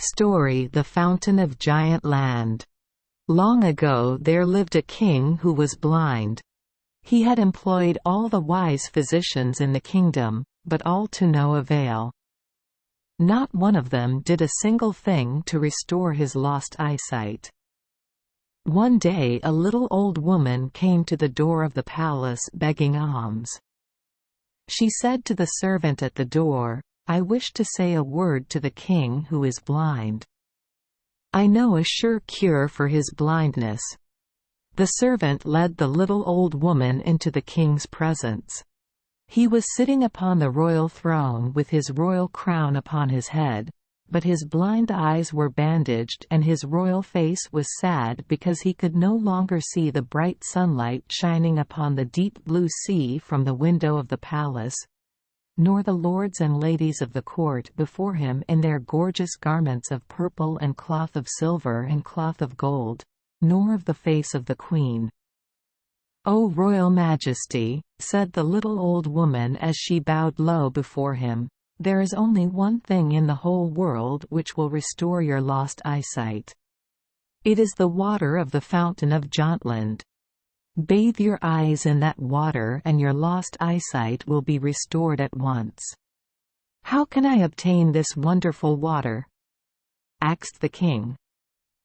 Story: The Fountain of Giant Land. Long ago there lived a king who was blind. He had employed all the wise physicians in the kingdom, but all to no avail. Not one of them did a single thing to restore his lost eyesight. One day a little old woman came to the door of the palace begging alms. She said to the servant at the door, "I wish to say a word to the king who is blind. I know a sure cure for his blindness." The servant led the little old woman into the king's presence. He was sitting upon the royal throne with his royal crown upon his head, but his blind eyes were bandaged and his royal face was sad because he could no longer see the bright sunlight shining upon the deep blue sea from the window of the palace, nor the lords and ladies of the court before him in their gorgeous garments of purple and cloth of silver and cloth of gold, nor of the face of the queen. "O royal majesty," said the little old woman as she bowed low before him, "there is only one thing in the whole world which will restore your lost eyesight. It is the water of the fountain of Jotland. Bathe your eyes in that water and your lost eyesight will be restored at once." "How can I obtain this wonderful water?" asked the king.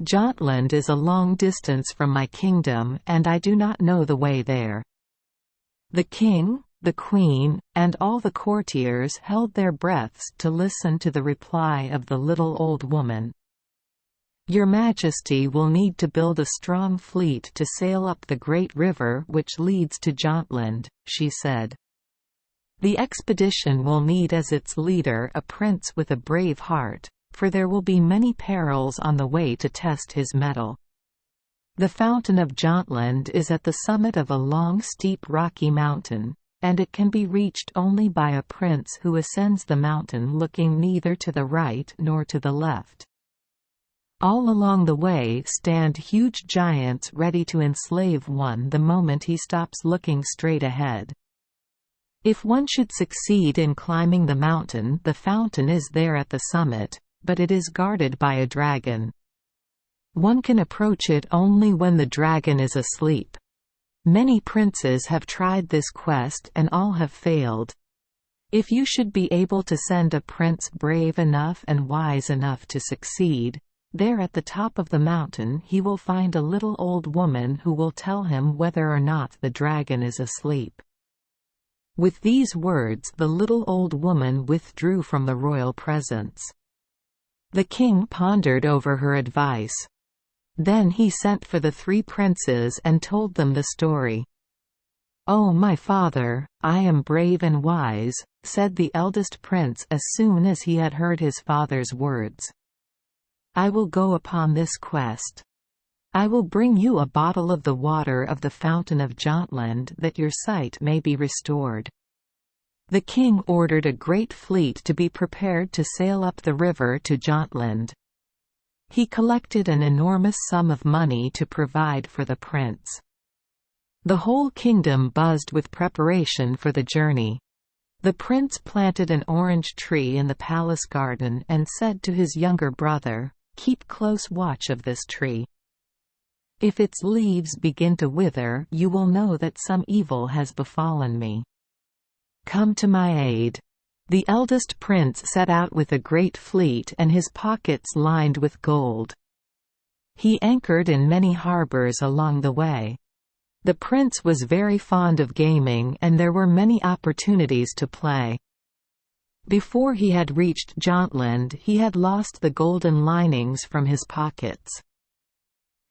"Jotland is a long distance from my kingdom and I do not know the way there." The king, the queen, and all the courtiers held their breaths to listen to the reply of the little old woman. "Your Majesty will need to build a strong fleet to sail up the great river which leads to Jotland," she said. "The expedition will need as its leader a prince with a brave heart, for there will be many perils on the way to test his mettle. The fountain of Jotland is at the summit of a long steep rocky mountain, and it can be reached only by a prince who ascends the mountain looking neither to the right nor to the left. All along the way stand huge giants ready to enslave one the moment he stops looking straight ahead. If one should succeed in climbing the mountain, the fountain is there at the summit, but it is guarded by a dragon. One can approach it only when the dragon is asleep. Many princes have tried this quest and all have failed. If you should be able to send a prince brave enough and wise enough to succeed, there at the top of the mountain he will find a little old woman who will tell him whether or not the dragon is asleep." With these words the little old woman withdrew from the royal presence. The king pondered over her advice. Then he sent for the three princes and told them the story. "Oh, my father, I am brave and wise," said the eldest prince as soon as he had heard his father's words. "I will go upon this quest. I will bring you a bottle of the water of the fountain of Jotland that your sight may be restored." The king ordered a great fleet to be prepared to sail up the river to Jotland. He collected an enormous sum of money to provide for the prince. The whole kingdom buzzed with preparation for the journey. The prince planted an orange tree in the palace garden and said to his younger brother, "Keep close watch of this tree. If its leaves begin to wither, you will know that some evil has befallen me. Come to my aid." The eldest prince set out with a great fleet and his pockets lined with gold. He anchored in many harbors along the way. The prince was very fond of gaming and there were many opportunities to play. Before he had reached Jotland he had lost the golden linings from his pockets.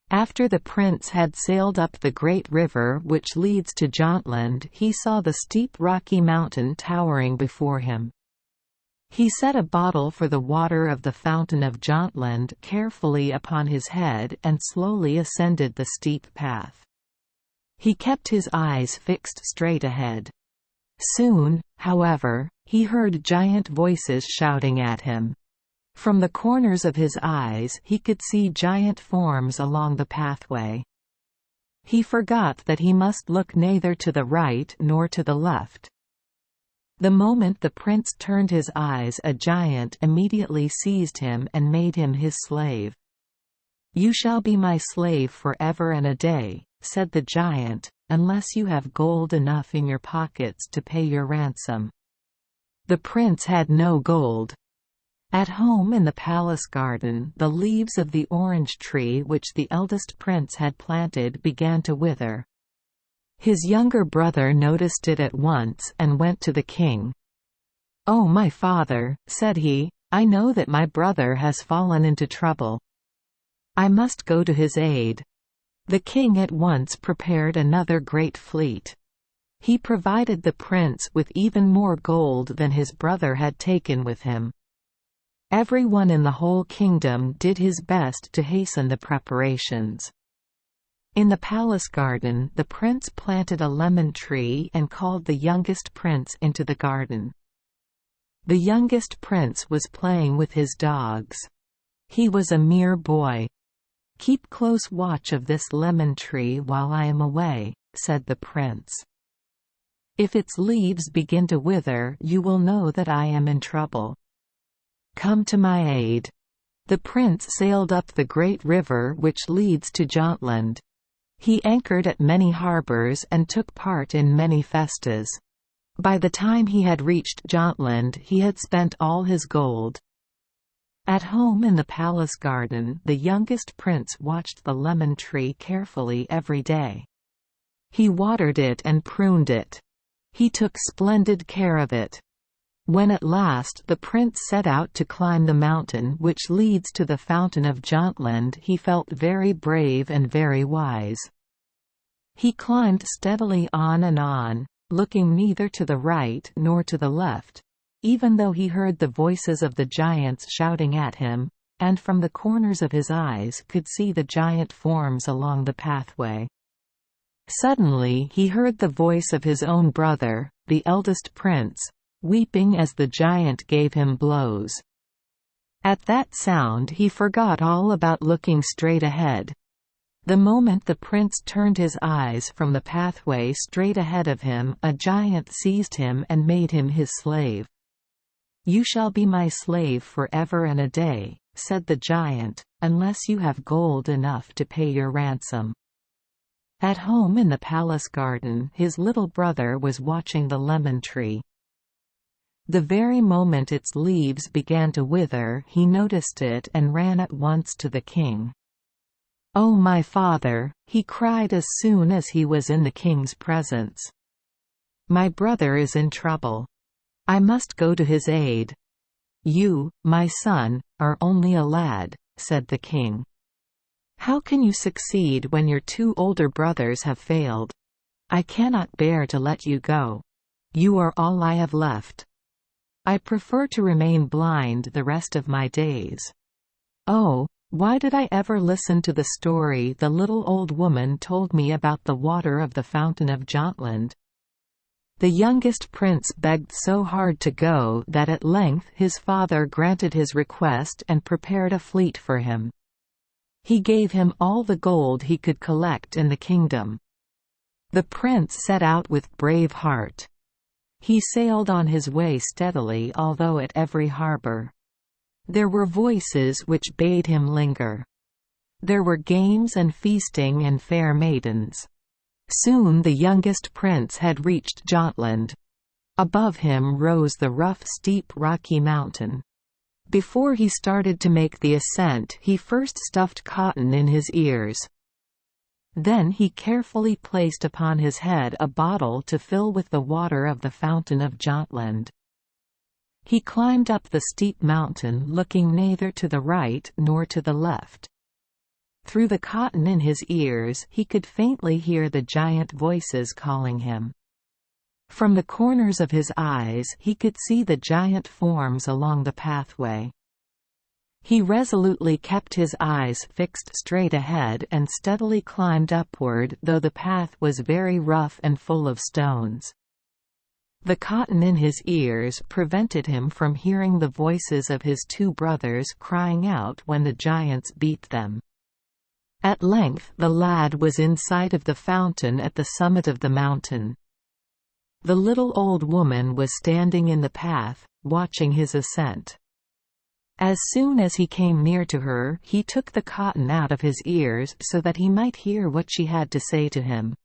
After the prince had sailed up the great river which leads to Jotland, he saw the steep rocky mountain towering before him. He set a bottle for the water of the fountain of Jotland carefully upon his head and slowly ascended the steep path. He kept his eyes fixed straight ahead. Soon, however, he heard giant voices shouting at him. From the corners of his eyes he could see giant forms along the pathway. He forgot that he must look neither to the right nor to the left. The moment the prince turned his eyes, a giant immediately seized him and made him his slave. "You shall be my slave forever and a day," said the giant, "unless you have gold enough in your pockets to pay your ransom." The prince had no gold. At home in the palace garden, the leaves of the orange tree which the eldest prince had planted began to wither. His younger brother noticed it at once and went to the king. "Oh, my father," said he, "I know that my brother has fallen into trouble. I must go to his aid." The king at once prepared another great fleet. He provided the prince with even more gold than his brother had taken with him. Everyone in the whole kingdom did his best to hasten the preparations. In the palace garden, the prince planted a lemon tree and called the youngest prince into the garden. The youngest prince was playing with his dogs. He was a mere boy. "Keep close watch of this lemon tree while I am away," said the prince. "If its leaves begin to wither, you will know that I am in trouble. Come to my aid." The prince sailed up the great river which leads to Jotland. He anchored at many harbors and took part in many festas. By the time he had reached Jotland, he had spent all his gold. At home in the palace garden, the youngest prince watched the lemon tree carefully every day. He watered it and pruned it. He took splendid care of it. When at last the prince set out to climb the mountain which leads to the fountain of Jotland, he felt very brave and very wise. He climbed steadily on, looking neither to the right nor to the left, even though he heard the voices of the giants shouting at him, and from the corners of his eyes could see the giant forms along the pathway. Suddenly he heard the voice of his own brother, the eldest prince, weeping as the giant gave him blows. At that sound he forgot all about looking straight ahead. The moment the prince turned his eyes from the pathway straight ahead of him, a giant seized him and made him his slave. "You shall be my slave forever and a day," said the giant, "unless you have gold enough to pay your ransom." At home in the palace garden, his little brother was watching the lemon tree. The very moment its leaves began to wither, he noticed it and ran at once to the king. "Oh, my father," he cried as soon as he was in the king's presence. "My brother is in trouble. I must go to his aid." "You, my son, are only a lad," said the king. "How can you succeed when your two older brothers have failed? I cannot bear to let you go. You are all I have left. I prefer to remain blind the rest of my days. Oh, why did I ever listen to the story the little old woman told me about the water of the fountain of Jotland?" The youngest prince begged so hard to go that at length his father granted his request and prepared a fleet for him. He gave him all the gold he could collect in the kingdom. The prince set out with brave heart. He sailed on his way steadily, although at every harbor there were voices which bade him linger. There were games and feasting and fair maidens. Soon the youngest prince had reached Jotland. Above him rose the rough, steep, rocky mountain. Before he started to make the ascent, he first stuffed cotton in his ears. Then he carefully placed upon his head a bottle to fill with the water of the fountain of Jotland. He climbed up the steep mountain, looking neither to the right nor to the left. Through the cotton in his ears, he could faintly hear the giant voices calling him. From the corners of his eyes, he could see the giant forms along the pathway. He resolutely kept his eyes fixed straight ahead and steadily climbed upward, though the path was very rough and full of stones. The cotton in his ears prevented him from hearing the voices of his two brothers crying out when the giants beat them. At length the lad was in sight of the fountain at the summit of the mountain. The little old woman was standing in the path, watching his ascent. As soon as he came near to her, he took the cotton out of his ears so that he might hear what she had to say to him.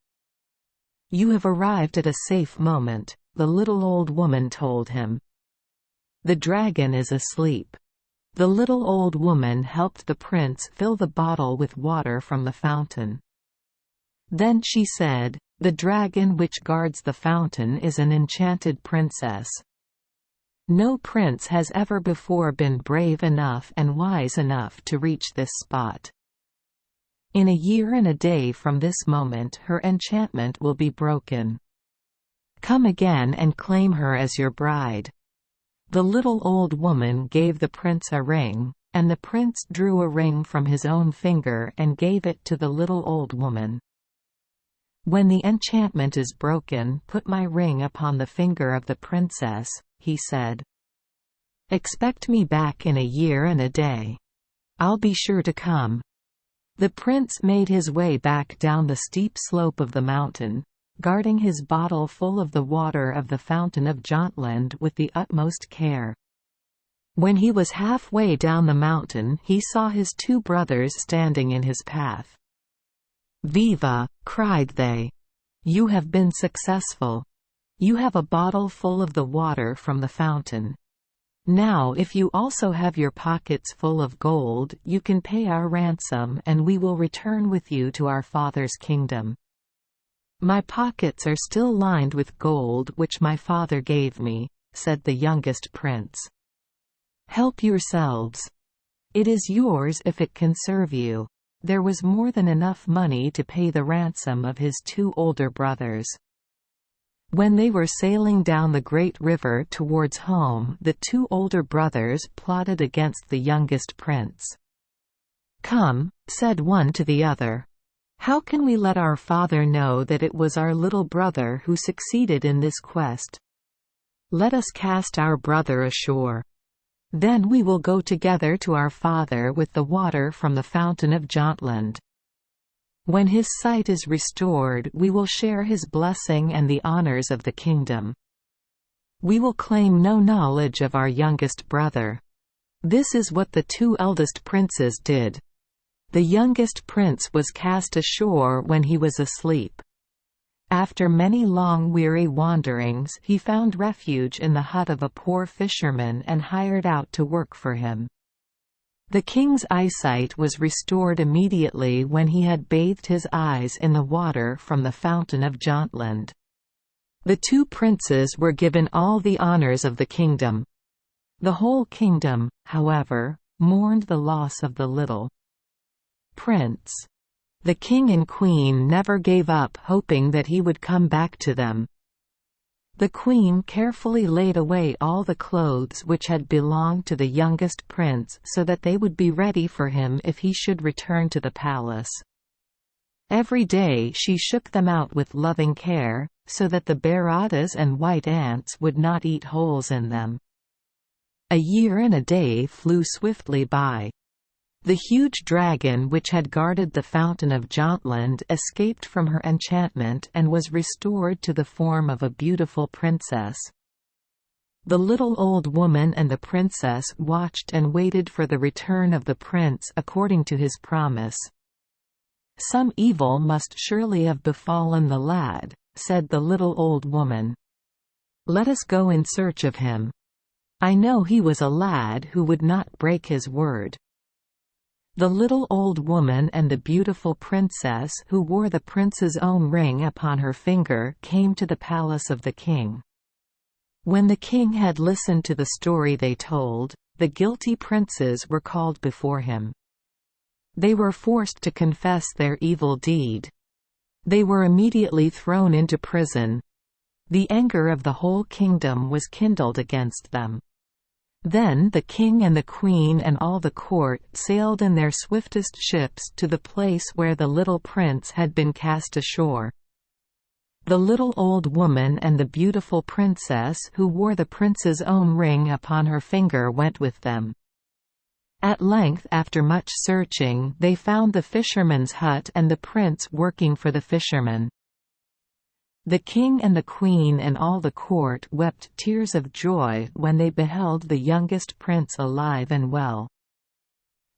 "You have arrived at a safe moment," the little old woman told him. "The dragon is asleep." The little old woman helped the prince fill the bottle with water from the fountain. Then she said, "The dragon which guards the fountain is an enchanted princess. No prince has ever before been brave enough and wise enough to reach this spot. In a year and a day from this moment her enchantment will be broken. Come again and claim her as your bride." The little old woman gave the prince a ring, and the prince drew a ring from his own finger and gave it to the little old woman. "When the enchantment is broken, put my ring upon the finger of the princess," he said. "Expect me back in a year and a day. I'll be sure to come." The prince made his way back down the steep slope of the mountain, guarding his bottle full of the water of the fountain of Jotland with the utmost care. When he was halfway down the mountain, he saw his two brothers standing in his path. "Viva!" cried they. "You have been successful. You have a bottle full of the water from the fountain. Now if you also have your pockets full of gold, you can pay our ransom and we will return with you to our father's kingdom." "My pockets are still lined with gold which my father gave me," said the youngest prince. "Help yourselves. It is yours if it can serve you." There was more than enough money to pay the ransom of his two older brothers. When they were sailing down the great river towards home, the two older brothers plotted against the youngest prince. "Come," said one to the other. "How can we let our father know that it was our little brother who succeeded in this quest? Let us cast our brother ashore. Then we will go together to our father with the water from the fountain of Jotland. When his sight is restored, we will share his blessing and the honors of the kingdom. We will claim no knowledge of our youngest brother." This is what the two eldest princes did. The youngest prince was cast ashore when he was asleep. After many long weary wanderings, he found refuge in the hut of a poor fisherman and hired out to work for him. The king's eyesight was restored immediately when he had bathed his eyes in the water from the fountain of Jotland. The two princes were given all the honors of the kingdom. The whole kingdom, however, mourned the loss of the little prince. The king and queen never gave up hoping that he would come back to them. The queen carefully laid away all the clothes which had belonged to the youngest prince so that they would be ready for him if he should return to the palace. Every day she shook them out with loving care, so that the baratas and white ants would not eat holes in them. A year and a day flew swiftly by. The huge dragon which had guarded the fountain of Jotland escaped from her enchantment and was restored to the form of a beautiful princess. The little old woman and the princess watched and waited for the return of the prince according to his promise. "Some evil must surely have befallen the lad," said the little old woman. "Let us go in search of him. I know he was a lad who would not break his word." The little old woman and the beautiful princess who wore the prince's own ring upon her finger came to the palace of the king. When the king had listened to the story they told, the guilty princes were called before him. They were forced to confess their evil deed. They were immediately thrown into prison. The anger of the whole kingdom was kindled against them. Then the king and the queen and all the court sailed in their swiftest ships to the place where the little prince had been cast ashore. The little old woman and the beautiful princess who wore the prince's own ring upon her finger went with them. At length, after much searching, they found the fisherman's hut and the prince working for the fisherman. The king and the queen and all the court wept tears of joy when they beheld the youngest prince alive and well.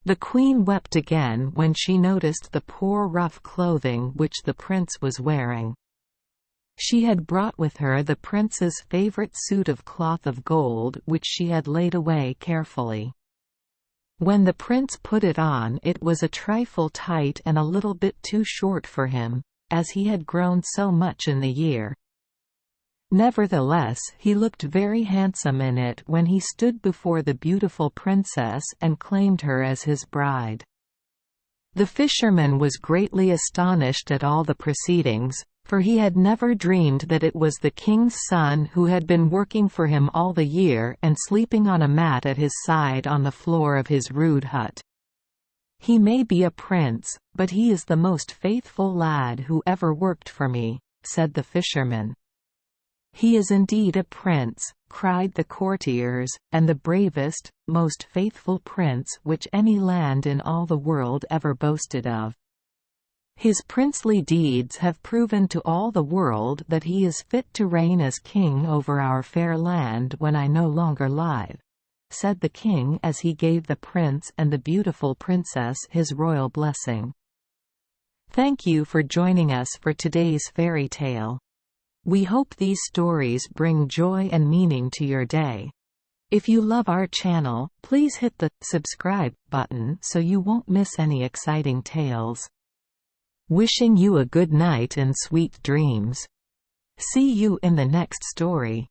The queen wept again when she noticed the poor rough clothing which the prince was wearing. She had brought with her the prince's favorite suit of cloth of gold which she had laid away carefully. When the prince put it on, it was a trifle tight and a little bit too short for him, as he had grown so much in the year. Nevertheless, he looked very handsome in it when he stood before the beautiful princess and claimed her as his bride. The fisherman was greatly astonished at all the proceedings, for he had never dreamed that it was the king's son who had been working for him all the year and sleeping on a mat at his side on the floor of his rude hut. "He may be a prince, but he is the most faithful lad who ever worked for me," said the fisherman. "He is indeed a prince," cried the courtiers, "and the bravest, most faithful prince which any land in all the world ever boasted of. His princely deeds have proven to all the world that he is fit to reign as king over our fair land when I no longer live," said the king as he gave the prince and the beautiful princess his royal blessing. Thank you for joining us for today's fairy tale. We hope these stories bring joy and meaning to your day. If you love our channel, please hit the subscribe button so you won't miss any exciting tales. Wishing you a good night and sweet dreams. See you in the next story.